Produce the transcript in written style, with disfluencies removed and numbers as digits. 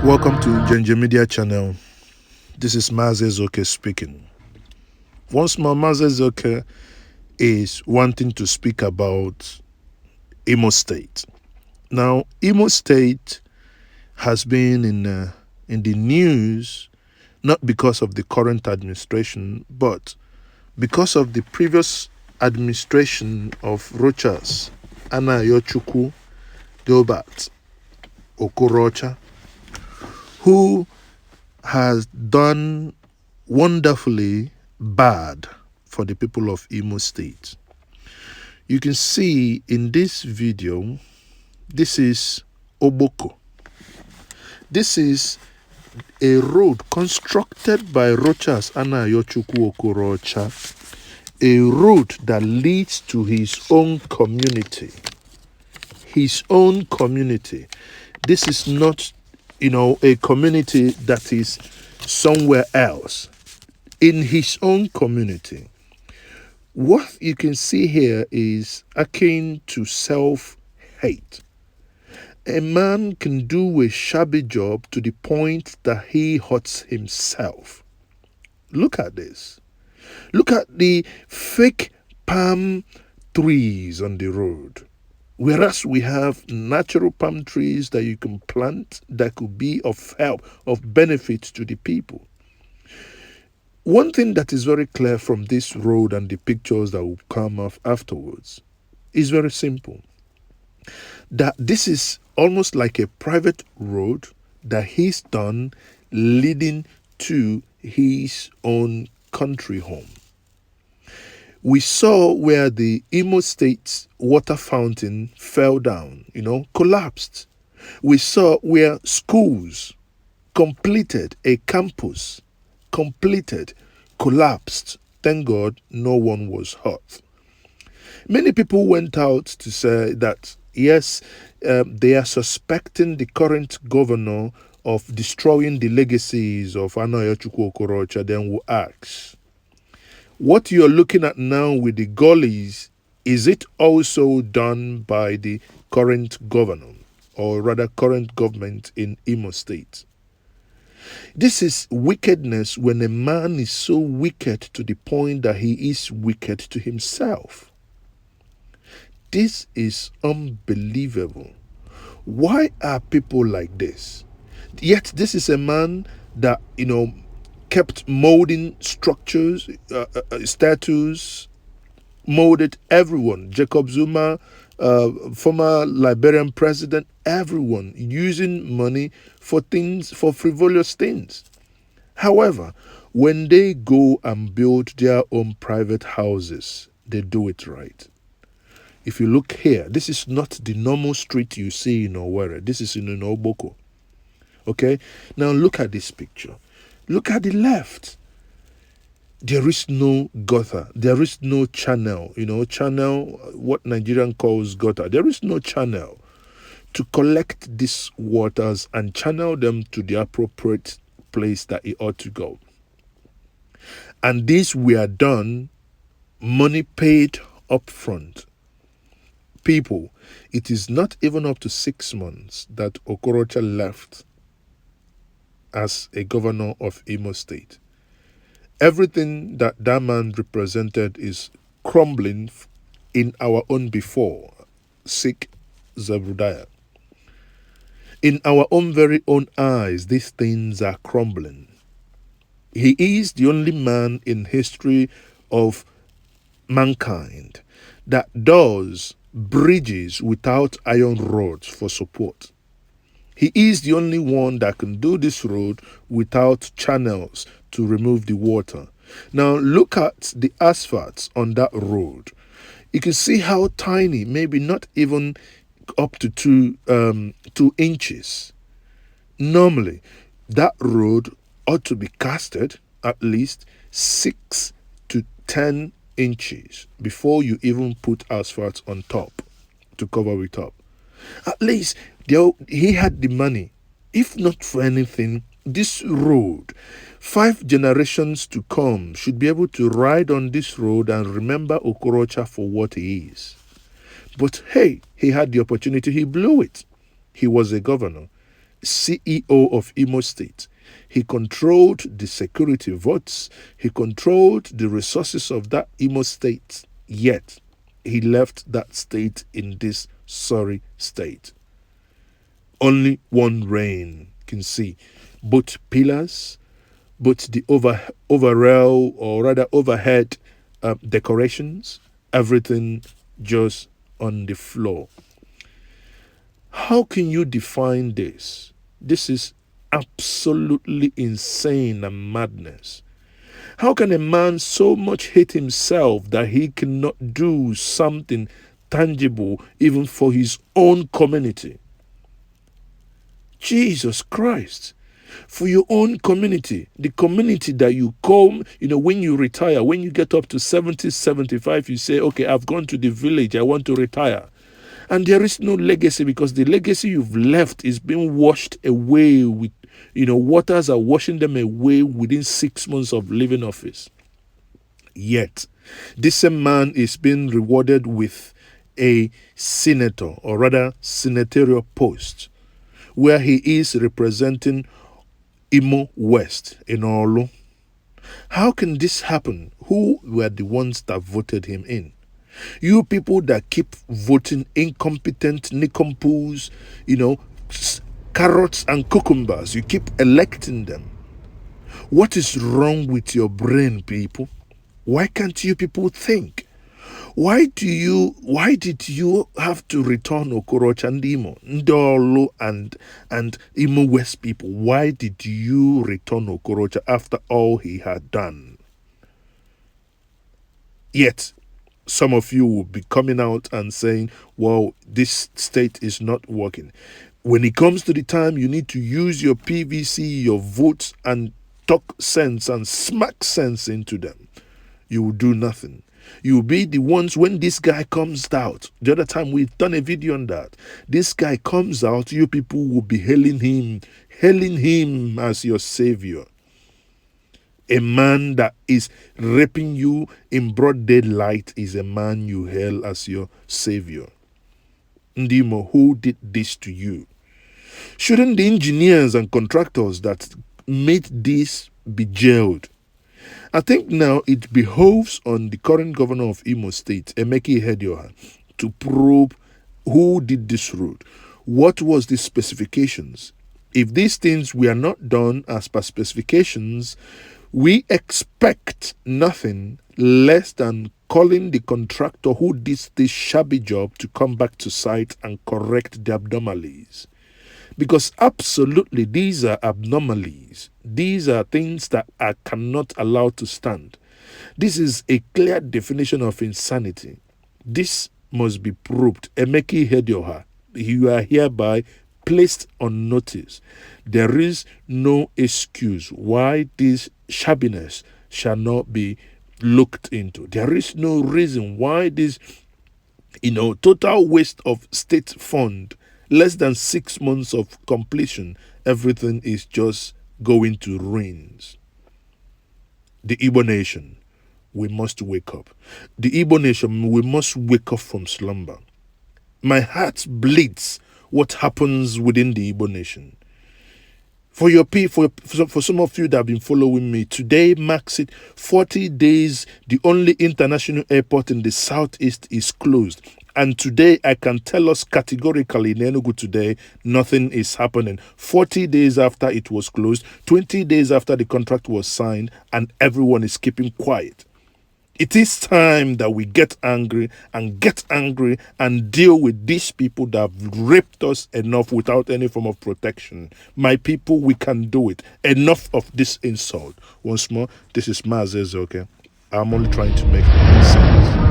Welcome to Genje Media Channel. This is Maze Zoke speaking. Once more, Maze Zoke is wanting to speak about Imo State. Now, Imo State has been in the news not because of the current administration, but because of the previous administration of Rochas, Ala-Igbo, Gilbert, Okorocha, who has done wonderfully bad for the people of Imo State. You can see in this video, this is Oboko. This is a road constructed by Rochas Ala-Igbo Okorocha, a road that leads to his own community. His own community. This is not, a community that is somewhere else. In his own community. What you can see here is akin to self-hate. A man can do a shabby job to the point that he hurts himself. Look at this. Look at the fake palm trees on the road. Whereas we have natural palm trees that you can plant that could be of help, of benefit to the people. One thing that is very clear from this road and the pictures that will come off afterwards is very simple. That this is almost like a private road that he's done leading to his own country home. We saw where the Imo State water fountain fell down, collapsed. We saw where schools completed a campus, collapsed. Thank God no one was hurt. Many people went out to say that, yes, they are suspecting the current governor of destroying the legacies of Ala-Igbo Okorocha. Then we'll ask, what you're looking at now with the gullies, is it also done by the current governor, or rather current government in Imo State? This is wickedness when a man is so wicked to the point that he is wicked to himself. This is unbelievable. Why are people like this? Yet this is a man that, kept molding structures, statues, molded everyone. Jacob Zuma, former Liberian president, everyone using money for things, for frivolous things. However, when they go and build their own private houses, they do it right. If you look here, this is not the normal street you see in Owerri. This is in Oboko. Okay? Now look at this picture. Look at the left. There is no gutter. There is no channel. Channel, what Nigerian calls gutter. There is no channel to collect these waters and channel them to the appropriate place that it ought to go. And this we are done, money paid up front. People, it is not even up to 6 months that Okorocha left as a governor of Imo State. Everything that man represented is crumbling in our own before, sick Zebrudiah. In our own very own eyes, these things are crumbling. He is the only man in history of mankind that does bridges without iron rods for support. He is the only one that can do this road without channels to remove the water. Now look at the asphalt on that road. You can see how tiny, maybe not even up to 2 inches. Normally, that road ought to be casted at least 6 to 10 inches before you even put asphalt on top to cover it up. At least he had the money. If not for anything, this road, 5 generations to come should be able to ride on this road and remember Okorocha for what he is. But hey, he had the opportunity, he blew it. He was a governor. CEO of Imo State. He controlled the security votes. He controlled the resources of that Imo State. Yet, he left that state in this sorry state. Only one rain can see both pillars, both the overall, or rather overhead decorations, everything just on the floor. How can you define this? This is absolutely insane and madness. How can a man so much hate himself that he cannot do something tangible even for his own community? Jesus Christ. For your own community, the community that you come, when you retire, when you get up to 70, 75, you say, okay, I've gone to the village, I want to retire. And there is no legacy, because the legacy you've left is being washed away with, waters are washing them away within 6 months of leaving office. Yet, this same man is being rewarded with a senator, or rather senatorial post, where he is representing Imo West in Olu. How can this happen? Who were the ones that voted him in? You people that keep voting incompetent nicompoos, carrots and cucumbers, you keep electing them. What is wrong with your brain, people? Why can't you people think? Why did you have to return Okorocha and Imo, Ndolo and Imo West people? Why did you return Okorocha after all he had done? Yet, some of you will be coming out and saying, well, this state is not working. When it comes to the time you need to use your PVC, your votes, and talk sense and smack sense into them, you will do nothing. You'll be the ones when this guy comes out. The other time we've done a video on that. This guy comes out, you people will be hailing him as your savior. A man that is raping you in broad daylight is a man you hail as your savior. Ndimo, who did this to you? Shouldn't the engineers and contractors that made this be jailed? I think now it behoves on the current governor of Imo State, Emeka Ihedioha, to probe who did this road. What was the specifications? If these things were not done as per specifications, we expect nothing less than calling the contractor who did this shabby job to come back to site and correct the abnormalities. Because absolutely these are abnormalities. These are things that I cannot allow to stand. This is a clear definition of insanity. This must be proved. Emeka Ihedioha, you are hereby placed on notice. There is no excuse why this shabbiness shall not be looked into. There is no reason why this, total waste of state fund, less than 6 months of completion, everything is just going to ruins. The Igbo nation, we must wake up. The Igbo nation, we must wake up from slumber. My heart bleeds what happens within the Igbo nation. For some of you that have been following me, today marks it 40 days. The only international airport in the southeast is closed. And today, I can tell us categorically in Enugu today, nothing is happening. 40 days after it was closed, 20 days after the contract was signed, and everyone is keeping quiet. It is time that we get angry and deal with these people that have raped us enough without any form of protection. My people, we can do it. Enough of this insult. Once more, this is Mazes, okay? I'm only trying to make sense.